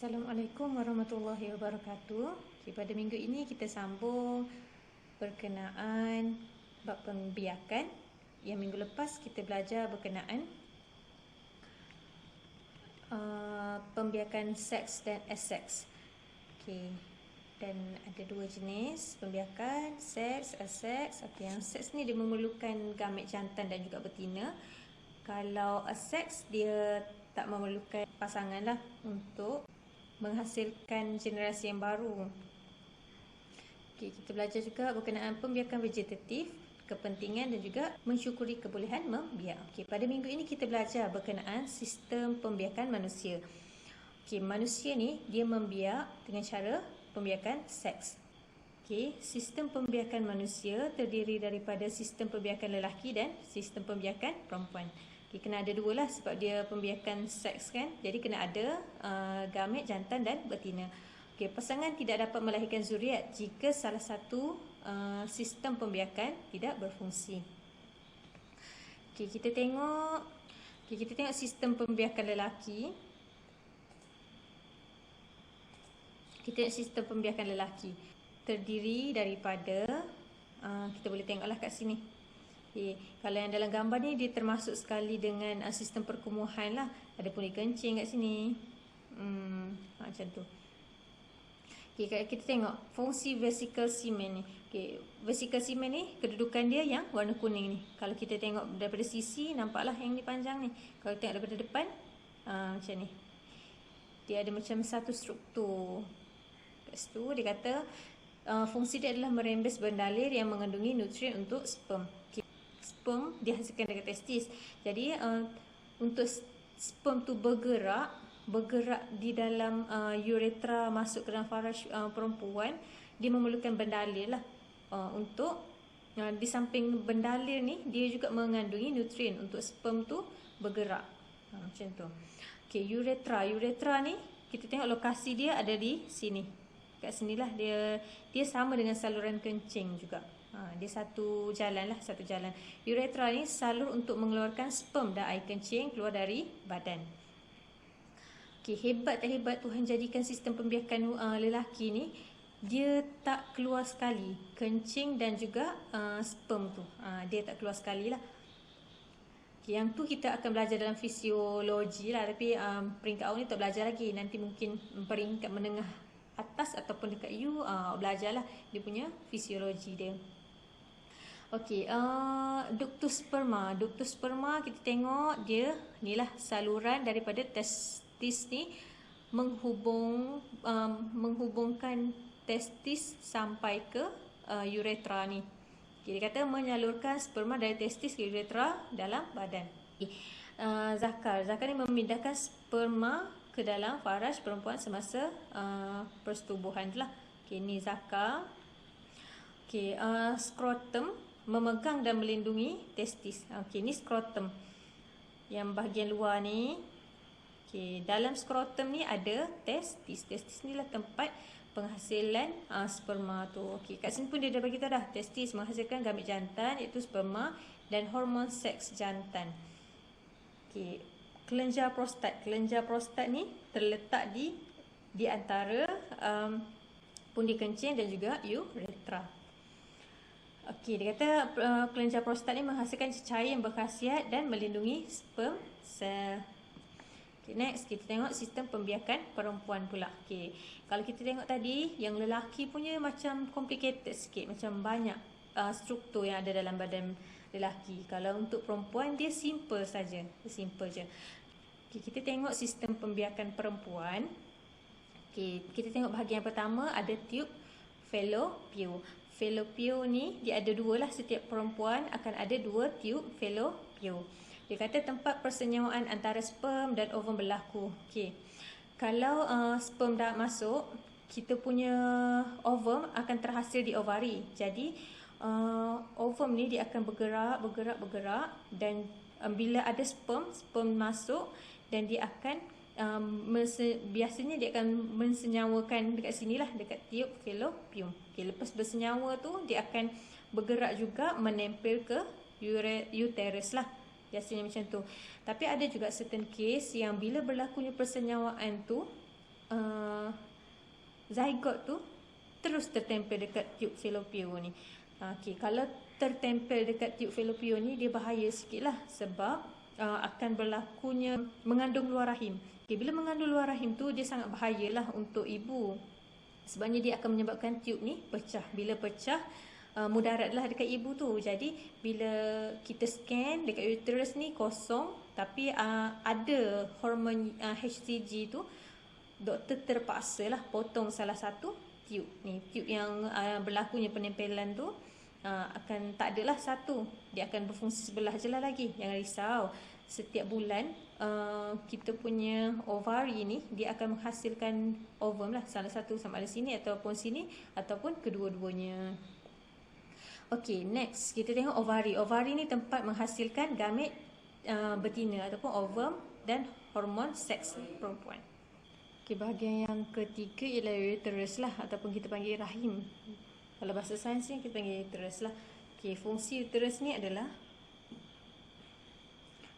Assalamualaikum warahmatullahi wabarakatuh. Pada minggu ini kita sambung berkenaan bab pembiakan. Yang minggu lepas kita belajar berkenaan pembiakan seks dan aseks. Dan ada dua jenis pembiakan, seks, aseks. Yang seks ni dia memerlukan gamet jantan dan juga betina. Kalau aseks dia tak memerlukan pasangan lah untuk menghasilkan generasi yang baru. Kita belajar juga berkenaan pembiakan vegetatif, kepentingan dan juga mensyukuri kebolehan membiak. Pada minggu ini kita belajar berkenaan sistem pembiakan manusia. Manusia ni dia membiak dengan cara pembiakan seks. Sistem pembiakan manusia terdiri daripada sistem pembiakan lelaki dan sistem pembiakan perempuan. Kena ada dua lah sebab dia pembiakan seks kan. Jadi kena ada gamet jantan dan betina. Pasangan tidak dapat melahirkan zuriat jika salah satu sistem pembiakan tidak berfungsi. Kita tengok sistem pembiakan lelaki. Kita tengok sistem pembiakan lelaki terdiri daripada kita boleh tengoklah kat sini. Kalau yang dalam gambar ni dia termasuk sekali dengan sistem perkumuhan lah. Ada puli kencing kat sini. Macam tu. Kita tengok fungsi vesicle semen ni. Vesicle semen ni kedudukan dia yang warna kuning ni. Kalau kita tengok daripada sisi nampaklah yang ni panjang ni. Kalau tengok daripada depan macam ni. Dia ada macam satu struktur. Kat situ dia kata fungsi dia adalah merembes bendalir yang mengandungi nutrien untuk sperm. Sperm dihasilkan dari testis. Jadi untuk sperm tu bergerak di dalam uretra masuk ke dalam faraj perempuan, dia memerlukan bendalir lah untuk di samping bendalir ni dia juga mengandungi nutrien untuk sperm tu bergerak. Macam tu. Uretra ni kita tengok lokasi dia ada di sini. Kat sinilah dia sama dengan saluran kencing juga. Dia satu jalan. Uretra ni salur untuk mengeluarkan sperm dan air kencing keluar dari badan. Hebat tak hebat Tuhan jadikan sistem pembiakan lelaki ni, dia tak keluar sekali kencing dan juga sperm tu. Dia tak keluar sekali lah. Yang tu kita akan belajar dalam fisiologi lah. Tapi peringkat awal ni tak belajar lagi. Nanti mungkin peringkat menengah atas ataupun dekat U belajarlah dia punya fisiologi dia. Ductus sperma. Ductus sperma kita tengok dia inilah saluran daripada testis ni menghubungkan testis sampai ke uretra ni. Dia kata menyalurkan sperma dari testis ke uretra dalam badan. Zakar ni memindahkan sperma ke dalam faraj perempuan semasa persetubuhan lah. Ni zakar. Skrotum memegang dan melindungi testis. Ni skrotum. Yang bahagian luar ni. Dalam skrotum ni ada testis. Testis ni lah tempat penghasilan sperma tu. Kat sini pun dia dah bagi tahu dah. Testis menghasilkan gamet jantan iaitu sperma dan hormon seks jantan. Kelenjar prostat. Kelenjar prostat ni terletak di antara pundi kencing dan juga uretra. Dia kata kelenjar prostat ni menghasilkan cecair yang berkhasiat dan melindungi sperm sel. Next kita tengok sistem pembiakan perempuan pula. Kalau kita tengok tadi yang lelaki punya macam complicated sikit, macam banyak struktur yang ada dalam badan lelaki. Kalau untuk perempuan dia simple saja. Simple je. Kita tengok sistem pembiakan perempuan. Kita tengok bahagian pertama ada tube fallopian. Fallopian ni dia ada dua lah. Setiap perempuan akan ada dua tube fallopian. Dia kata tempat persenyawaan antara sperm dan ovum berlaku. Kalau sperm dah masuk, kita punya ovum akan terhasil di ovari. Jadi ovum ni dia akan bergerak dan bila ada sperm masuk dan dia akan biasanya dia akan mensenyawakan dekat sinilah, dekat tiub fallopian. Lepas bersenyawa tu dia akan bergerak juga menempel ke uterus lah. Biasanya macam tu. Tapi ada juga certain case yang bila berlakunya persenyawaan tu zygote tu terus tertempel dekat tube fallopian ni. Okey, kalau tertempel dekat tube fallopian ni dia bahaya sikit lah, sebab akan berlakunya mengandung luar rahim. Okay, bila mengandung luar rahim tu dia sangat bahayalah untuk ibu. Sebabnya dia akan menyebabkan tube ni pecah. Bila pecah, mudaratlah dekat ibu tu. Jadi bila kita scan dekat uterus ni kosong, tapi ada hormon HCG tu, doktor terpaksa lah potong salah satu tube ni. Tube yang berlakunya penempelan tu akan tak adalah satu, dia akan berfungsi sebelah je lah lagi. Jangan risau, setiap bulan kita punya ovari ni dia akan menghasilkan ovum lah, salah satu, sama ada sini ataupun kedua-duanya. Okey, next kita tengok ovari. Ovari ni tempat menghasilkan gamet betina ataupun ovum dan hormon seks perempuan. Okey, bahagian yang ketiga ialah uterus lah, ataupun kita panggil rahim. Kalau bahasa sains ni kita panggil uterus lah. Okey, fungsi uterus ni adalah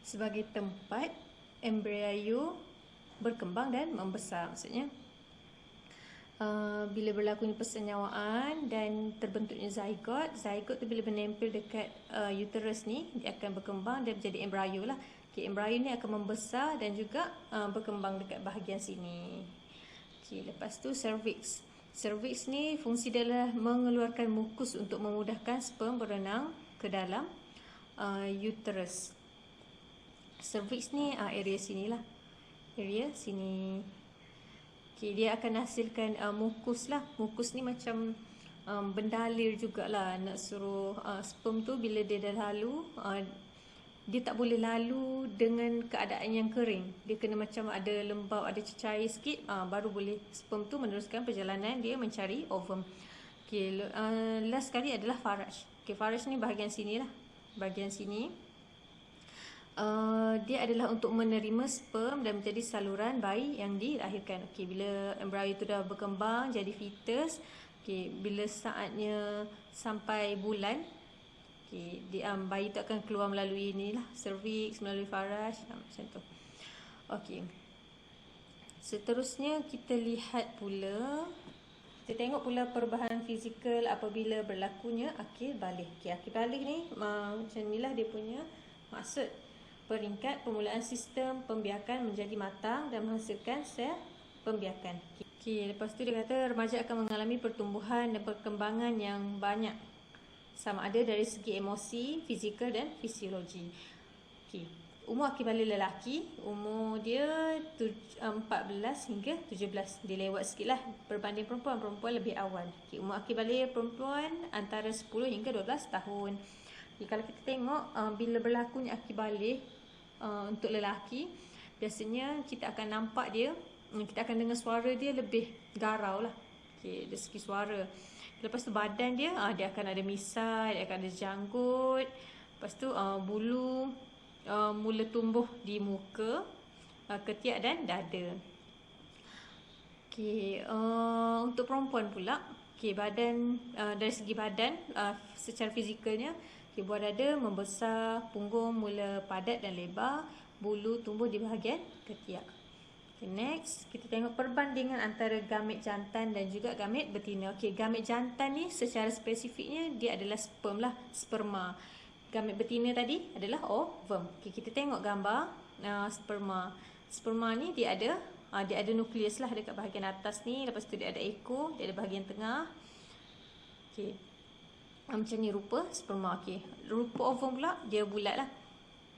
sebagai tempat embrio berkembang dan membesar. Maksudnya bila berlakunya persenyawaan dan terbentuknya zygote tu bila menempel dekat uterus ni, dia akan berkembang dan menjadi embrio lah. Okay, embrio ni akan membesar dan juga berkembang dekat bahagian sini. Okay, lepas tu cervix. Cervix ni fungsi dia adalah mengeluarkan mukus untuk memudahkan sperm berenang ke dalam uterus. Cervix ni area sini lah, area sini. Okay, dia akan hasilkan mukus lah. Mukus ni macam bendalir jugalah, nak suruh sperm tu bila dia dah lalu, dia tak boleh lalu dengan keadaan yang kering. Dia kena macam ada lembab, ada cecair sikit, baru boleh sperm tu meneruskan perjalanan dia mencari ovum. Okay, last sekali adalah faraj. Okay, faraj ni bahagian sini lah, bahagian sini. Dia adalah untuk menerima sperm dan menjadi saluran bayi yang dilahirkan. Okey, bila embrio itu dah berkembang jadi fetus, okey, bila saatnya sampai bulan, okey, bayi itu akan keluar melalui inilah, cervix, melalui faraj, macam tu. Okey. Seterusnya kita lihat pula, kita tengok pula perubahan fizikal apabila berlakunya akil balik. Okey, akil balik ni macam inilah dia punya maksud. Peringkat permulaan sistem pembiakan menjadi matang dan menghasilkan sel pembiakan. Okey, lepas tu dia kata remaja akan mengalami pertumbuhan dan perkembangan yang banyak, sama ada dari segi emosi, fizikal dan fisiologi. Okey, umur akil balik lelaki, umur dia 14 hingga 17. Dia lewat sikit lah berbanding perempuan. Perempuan lebih awal. Okey, umur akil balik perempuan antara 10 hingga 12 tahun. Okay, kalau kita tengok bila berlakunya akil balik untuk lelaki, biasanya kita akan nampak dia, kita akan dengar suara dia lebih garau lah. Okay, dari segi suara. Lepas tu badan dia, dia akan ada misai, dia akan ada janggut. Lepas tu bulu mula tumbuh di muka, ketiak dan dada. Okay, untuk perempuan pula, okay, badan dari segi badan secara fizikalnya, okay, buah dada membesar, punggung mula padat dan lebar, bulu tumbuh di bahagian ketiak. Okay, next kita tengok perbandingan antara gamet jantan dan juga gamet betina. Okay, gamet jantan ni secara spesifiknya dia adalah sperm lah, sperma. Gamet betina tadi adalah ovum. Okay, kita tengok gambar sperma. Sperma ni dia ada nukleus lah dekat bahagian atas ni. Lepas tu dia ada eko, dia ada bahagian tengah. Okay, macam ni rupa sperma. Okay, rupa ovum pula dia bulat lah.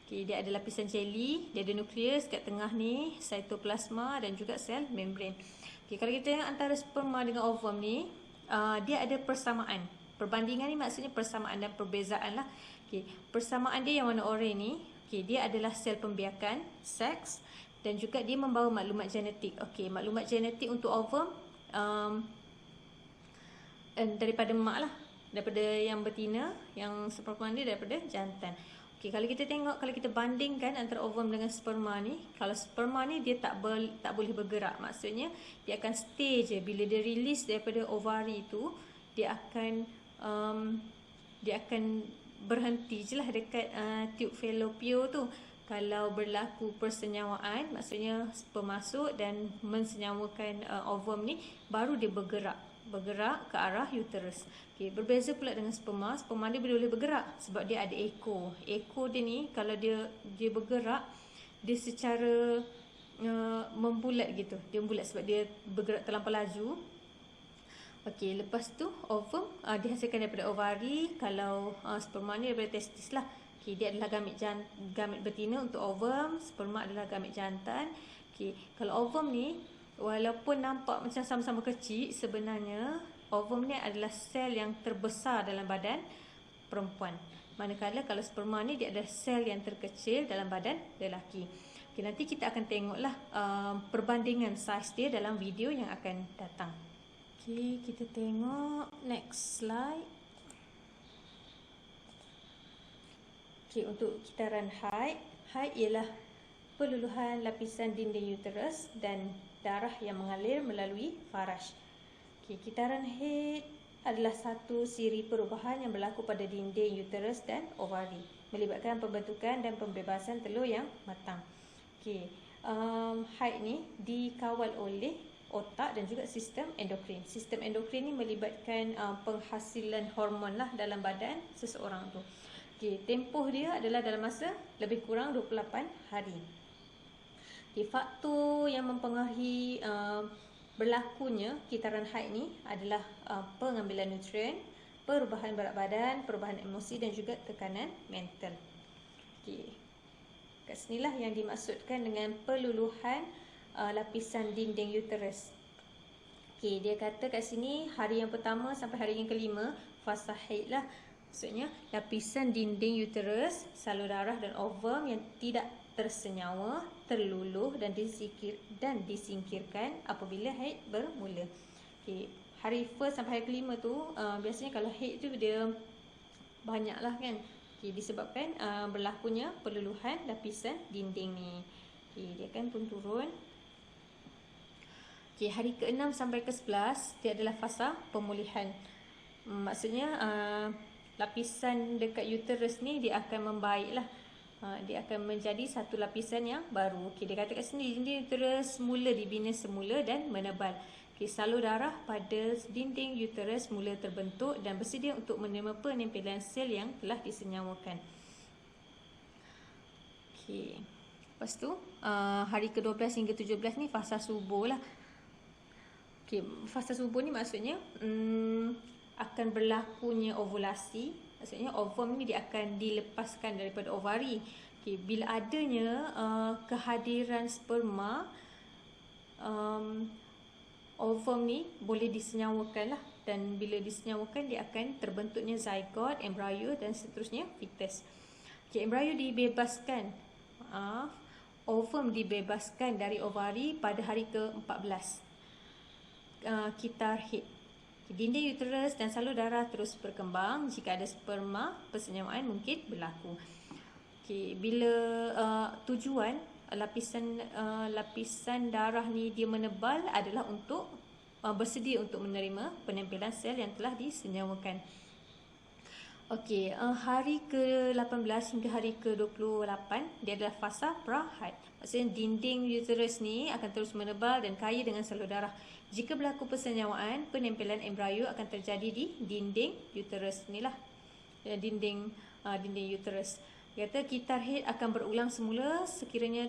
Okay, dia ada lapisan jelly, dia ada nukleus kat tengah ni, cytoplasma dan juga sel membran. Okay, kalau kita tengok antara sperma dengan ovum ni, dia ada persamaan. Perbandingan ni maksudnya persamaan dan perbezaan lah. Okay, persamaan dia yang warna oranye ni, okay, dia adalah sel pembiakan, seks, dan juga dia membawa maklumat genetik. Okay, maklumat genetik untuk ovum daripada mak lah, daripada yang betina, yang sperma ni daripada jantan. Okey, kalau kita tengok, kalau kita bandingkan antara ovum dengan sperma ni, kalau sperma ni dia tak boleh bergerak. Maksudnya dia akan stay je. Bila dia release daripada ovari tu, dia akan berhenti je lah dekat tube fallopian tu. kalau berlaku persenyawaan, maksudnya sperma masuk dan mensenyawakan ovum ni, baru dia bergerak ke arah uterus. Okay, berbeza pula dengan sperma. Sperma dia boleh bergerak sebab dia ada ekor. Ekor dia ni kalau dia bergerak, dia secara membulat gitu. Dia membulat sebab dia bergerak terlampau laju. Okey, lepas tu ovum dihasilkan daripada ovari. Kalau sperma ni daripada testis lah. Okey, dia adalah gamit betina untuk ovum, sperma adalah gamit jantan. Okey, kalau ovum ni walaupun nampak macam sama-sama kecil, sebenarnya ovum ni adalah sel yang terbesar dalam badan perempuan. Manakala kalau sperma ni dia adalah sel yang terkecil dalam badan lelaki. Okey, nanti kita akan tengoklah perbandingan saiz dia dalam video yang akan datang. Okey, kita tengok next slide. Okey, untuk kitaran haid ialah peluluhan lapisan dinding uterus dan darah yang mengalir melalui faraj. Okey, kitaran haid adalah satu siri perubahan yang berlaku pada dinding uterus dan ovari, melibatkan pembentukan dan pembebasan telur yang matang. Okey, haid ni dikawal oleh otak dan juga sistem endokrin. Sistem endokrin ni melibatkan penghasilan hormon lah dalam badan seseorang tu. Okey, tempoh dia adalah dalam masa lebih kurang 28 hari. Okey, faktor yang mempengaruhi berlakunya kitaran haid ni adalah pengambilan nutrien, perubahan berat badan, perubahan emosi dan juga tekanan mental. Okey, kat sinilah yang dimaksudkan dengan peluluhan lapisan dinding uterus. Okey, dia kata kat sini hari yang pertama sampai hari yang kelima fasa haid lah. Maksudnya lapisan dinding uterus, salur darah dan ovum yang tidak tersenyawa, terluluh dan disingkirkan apabila haid bermula. Okey, hari first sampai hari kelima tu biasanya kalau haid tu dia banyaklah kan. Okey, disebabkan berlakunya peluluhan lapisan dinding ni. Okey, dia akan pun turun. Okey, hari ke-6 sampai ke-11 dia adalah fasa pemulihan. Maksudnya lapisan dekat uterus ni dia akan membaiklah. Dia akan menjadi satu lapisan yang baru. Okey, dia kata kat sini dinding uterus mula dibina semula dan menebal. Okey, salur darah pada dinding uterus mula terbentuk dan bersedia untuk menerima penempelan sel yang telah disenyawakan. Okey, lepas tu hari ke-12 hingga 17 ni fasa subuh lah. Okey, fasa subuh ni maksudnya akan berlakunya ovulasi. Maksudnya ovum ni dia akan dilepaskan daripada ovari. Okey, bila adanya kehadiran sperma, ovum ni boleh disenyawakan lah. Dan bila disenyawakan dia akan terbentuknya zygote, embrio dan seterusnya fetus. Okey, embrio dibebaskan. Ovum dibebaskan dari ovari pada hari ke-14. Kitar haid. Dinding uterus dan salur darah terus berkembang. Jika ada sperma, persenyawaan mungkin berlaku. Okey, bila tujuan lapisan darah ni dia menebal adalah untuk bersedia untuk menerima penempelan sel yang telah disenyawakan. Okey, hari ke-18 hingga hari ke-28 dia adalah fasa pra-haid. Maksudnya dinding uterus ni akan terus menebal dan kaya dengan salur darah. Jika berlaku persenyawaan, penempelan embrio akan terjadi di dinding uterus ni lah. Dinding uterus. Dia kata kitar haid akan berulang semula sekiranya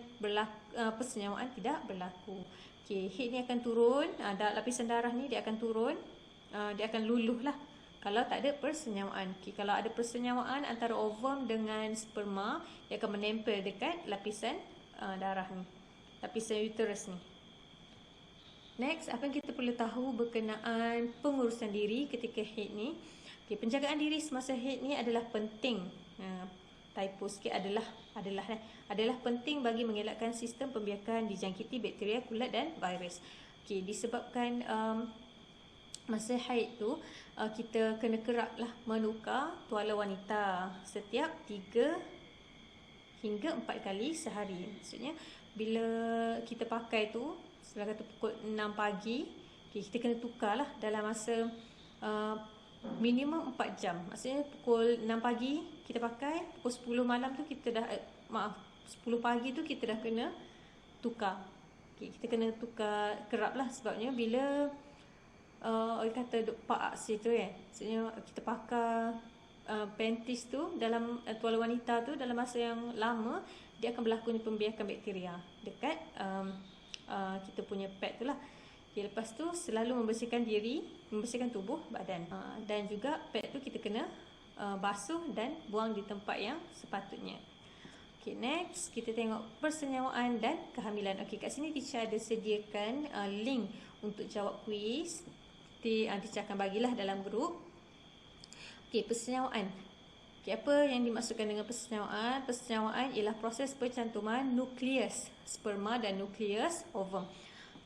persenyawaan tidak berlaku. Okey, haid ni akan turun, lapisan darah ni dia akan turun, dia akan luluh lah kalau tak ada persenyawaan. Okey, kalau ada persenyawaan antara ovum dengan sperma, dia akan menempel dekat lapisan darah ni, lapisan uterus ni. Next, apa yang kita perlu tahu berkenaan pengurusan diri ketika haid ni? Okay, penjagaan diri semasa haid ni adalah penting. Typo sikit adalah penting bagi mengelakkan sistem pembiakan dijangkiti bakteria, kulat dan virus. Okay, disebabkan masa haid tu kita kena keraplah menukar tuala wanita setiap 3 hingga 4 kali sehari. Maksudnya bila kita pakai tu, setelah kata pukul 6 pagi, okay, kita kena tukarlah dalam masa minimum 4 jam. Maksudnya pukul 6 pagi kita pakai, pukul 10 malam tu kita dah 10 pagi tu kita dah kena tukar. Okay, kita kena tukar kerap lah, sebabnya bila orang kata duk pak aksi tu kan, maksudnya kita pakar panties tu dalam tuala wanita tu dalam masa yang lama, dia akan berlakunya pembiakan bakteria dekat kita punya pad tu lah. Okay, lepas tu selalu membersihkan diri, membersihkan tubuh badan, dan juga pad tu kita kena basuh dan buang di tempat yang sepatutnya. Okay, next kita tengok persenyawaan dan kehamilan. Okay, kat sini teacher ada sediakan link untuk jawab kuis. Teacher akan bagilah dalam grup. Okay, persenyawaan. Okay, apa yang dimaksudkan dengan persenyawaan? Persenyawaan ialah proses percantuman nukleus sperma dan nukleus ovum.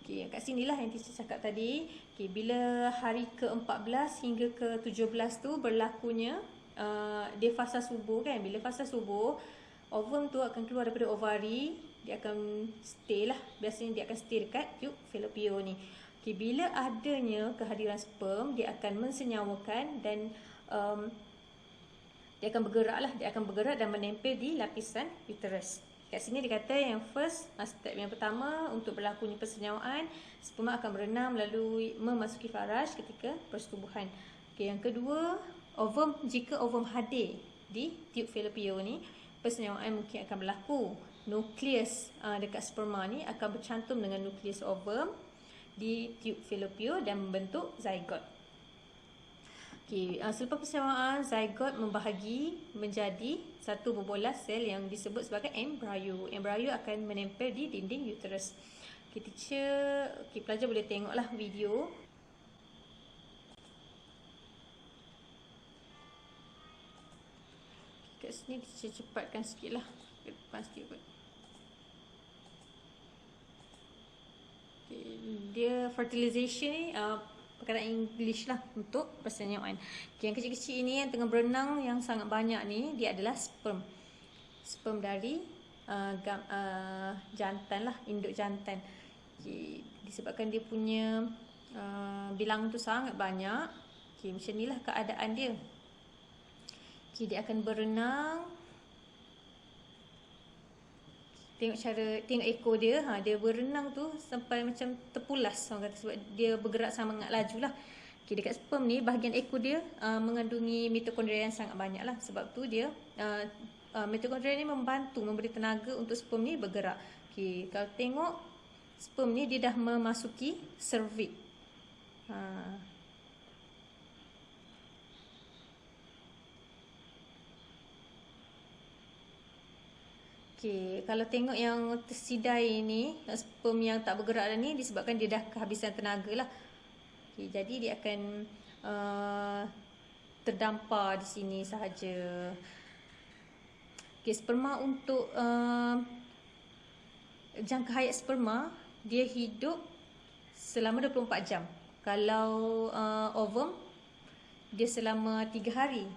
Okay, kat sinilah yang teacher cakap tadi. Okay, bila hari ke-14 hingga ke-17 tu berlakunya dia fasa subuh kan. Bila fasa subuh, ovum tu akan keluar daripada ovari, dia akan stay lah. Biasanya dia akan stay dekat tube fallopian ni. Okay, bila adanya kehadiran sperm, dia akan mensenyawakan dan dia akan bergerak lah. Dia akan bergerak dan menempel di lapisan uterus. Kat sini dia kata yang first, step yang pertama untuk berlakunya persenyawaan, sperma akan berenang melalui memasuki faraj ketika persetubuhan. Okay, yang kedua, jika ovum hadir di tube fallopian ni, persenyawaan mungkin akan berlaku. Nukleus dekat sperma ni akan bercantum dengan nukleus ovum di tube fallopian dan membentuk zygote. Okay, selepas persenyawaan, zygote membahagi menjadi satu bobolas sel yang disebut sebagai embryo. Embryo akan menempel di dinding uterus. Okay, pelajar boleh tengoklah video. Kat sini teacher cepatkan sikit lah, ke depan sikit pun. Okay, dia fertilization ni perkataan English lah untuk persenyawaan. Okay, yang kecil-kecil ini yang tengah berenang yang sangat banyak ni, dia adalah sperm. Sperm dari jantan lah, induk jantan. Okay, disebabkan dia punya bilangan tu sangat banyak. Okay, macam inilah keadaan dia. Okay, dia akan berenang. Tengok ekor dia, dia berenang tu sampai macam terpulas orang kata, sebab dia bergerak sangat laju lah. Okay, dekat sperm ni bahagian ekor dia mengandungi mitokondria yang sangat banyak lah. Sebab tu dia mitokondria ni membantu memberi tenaga untuk sperm ni bergerak. Okay, kalau tengok sperm ni dia dah memasuki cervix. Okay, kalau tengok yang tersidai ni, sperm yang tak bergerak ni, disebabkan dia dah kehabisan tenaga lah. Okay, jadi dia akan terdampar di sini sahaja. Okay, sperma untuk jangka hayat sperma, dia hidup selama 24 jam. Kalau ovum, dia selama 3 hari.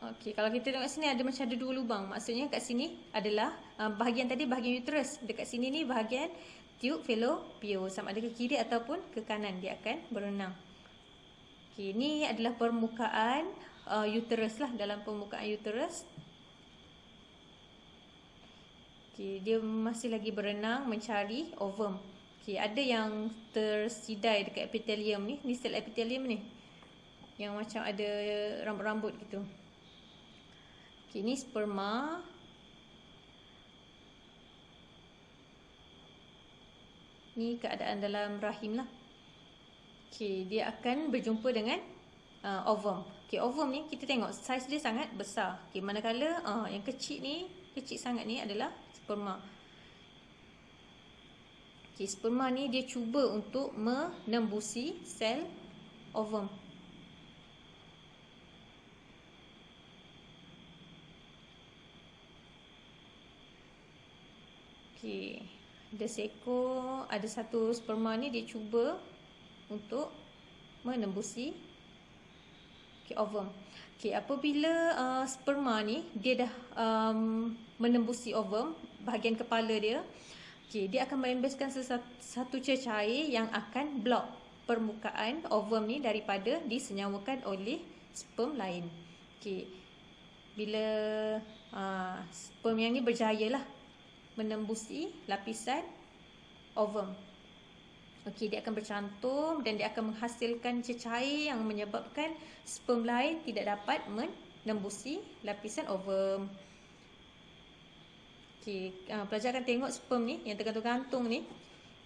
Okay, kalau kita tengok sini ada macam ada 2 lubang. Maksudnya kat sini adalah bahagian tadi bahagian uterus. Dekat sini ni bahagian tube fallopian. Sama ada ke kiri ataupun ke kanan dia akan berenang. Okay, ni adalah permukaan uterus lah. Dalam permukaan uterus, okay, dia masih lagi berenang mencari ovum. Okay, ada yang tersidai dekat epithelium ni. Ni sel epithelium ni, yang macam ada rambut-rambut gitu. Okay, ni sperma. Ni keadaan dalam rahim lah. Okay, dia akan berjumpa dengan ovum. Okay, ovum ni kita tengok saiz dia sangat besar. Okay, manakala yang kecil sangat ni adalah sperma. Okay, sperma ni dia cuba untuk menembusi sel ovum. Okay, ada satu sperma ni dia cuba untuk menembusi ovum. Okay, apabila sperma ni dia dah menembusi ovum, bahagian kepala dia, okay, dia akan mengembeskan satu cecair yang akan blok permukaan ovum ni daripada disenyawakan oleh sperm lain. Okey. Bila sperm yang ni berjaya lah menembusi lapisan ovum. Okey, dia akan bercantum dan dia akan menghasilkan cecair yang menyebabkan sperm lain tidak dapat menembusi lapisan ovum. Okey, pelajar akan tengok sperm ni yang tergantung-gantung ni,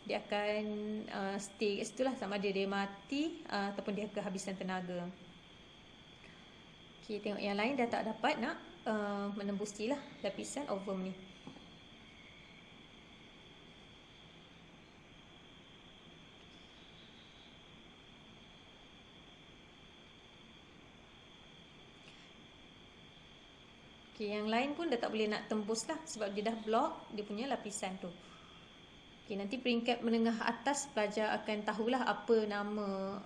dia akan stay kat situ lah, sama ada dia mati ataupun dia kehabisan tenaga. Okey, tengok yang lain dah tak dapat nak menembusi lah lapisan ovum ni. Okay, yang lain pun dah tak boleh nak tembus lah sebab dia dah block dia punya lapisan tu. Okay, nanti peringkat menengah atas pelajar akan tahulah apa nama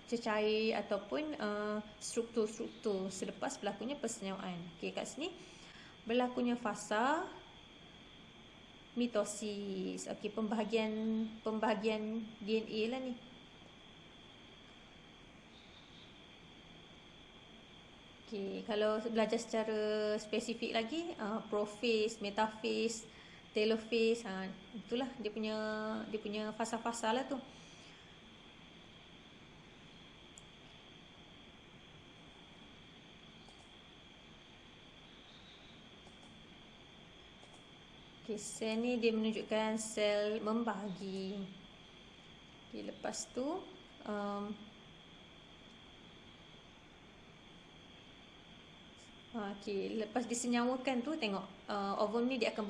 cecair ataupun struktur-struktur selepas berlakunya persenyawaan. Okay, kat sini berlakunya fasa mitosis. Okay, pembahagian DNA lah ni. Okay, kalau belajar secara spesifik lagi, prophase, metaphase, telophase, itulah dia punya fasa-fasa lah tu. Okay, sel ni dia menunjukkan sel membahagi. Okay, lepas tu okay, lepas disenyawakan tu tengok ovum ni dia akan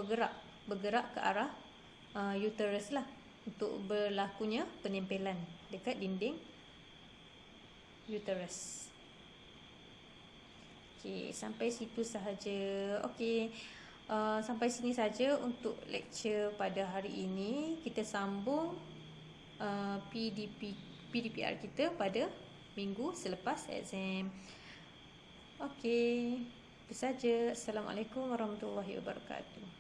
bergerak ke arah uterus lah untuk berlakunya penempelan dekat dinding uterus. Okay, sampai situ sahaja. Okay, sampai sini saja untuk lecture pada hari ini. Kita sambung PDPR kita pada minggu selepas exam. Okey, itu saja. Assalamualaikum warahmatullahi wabarakatuh.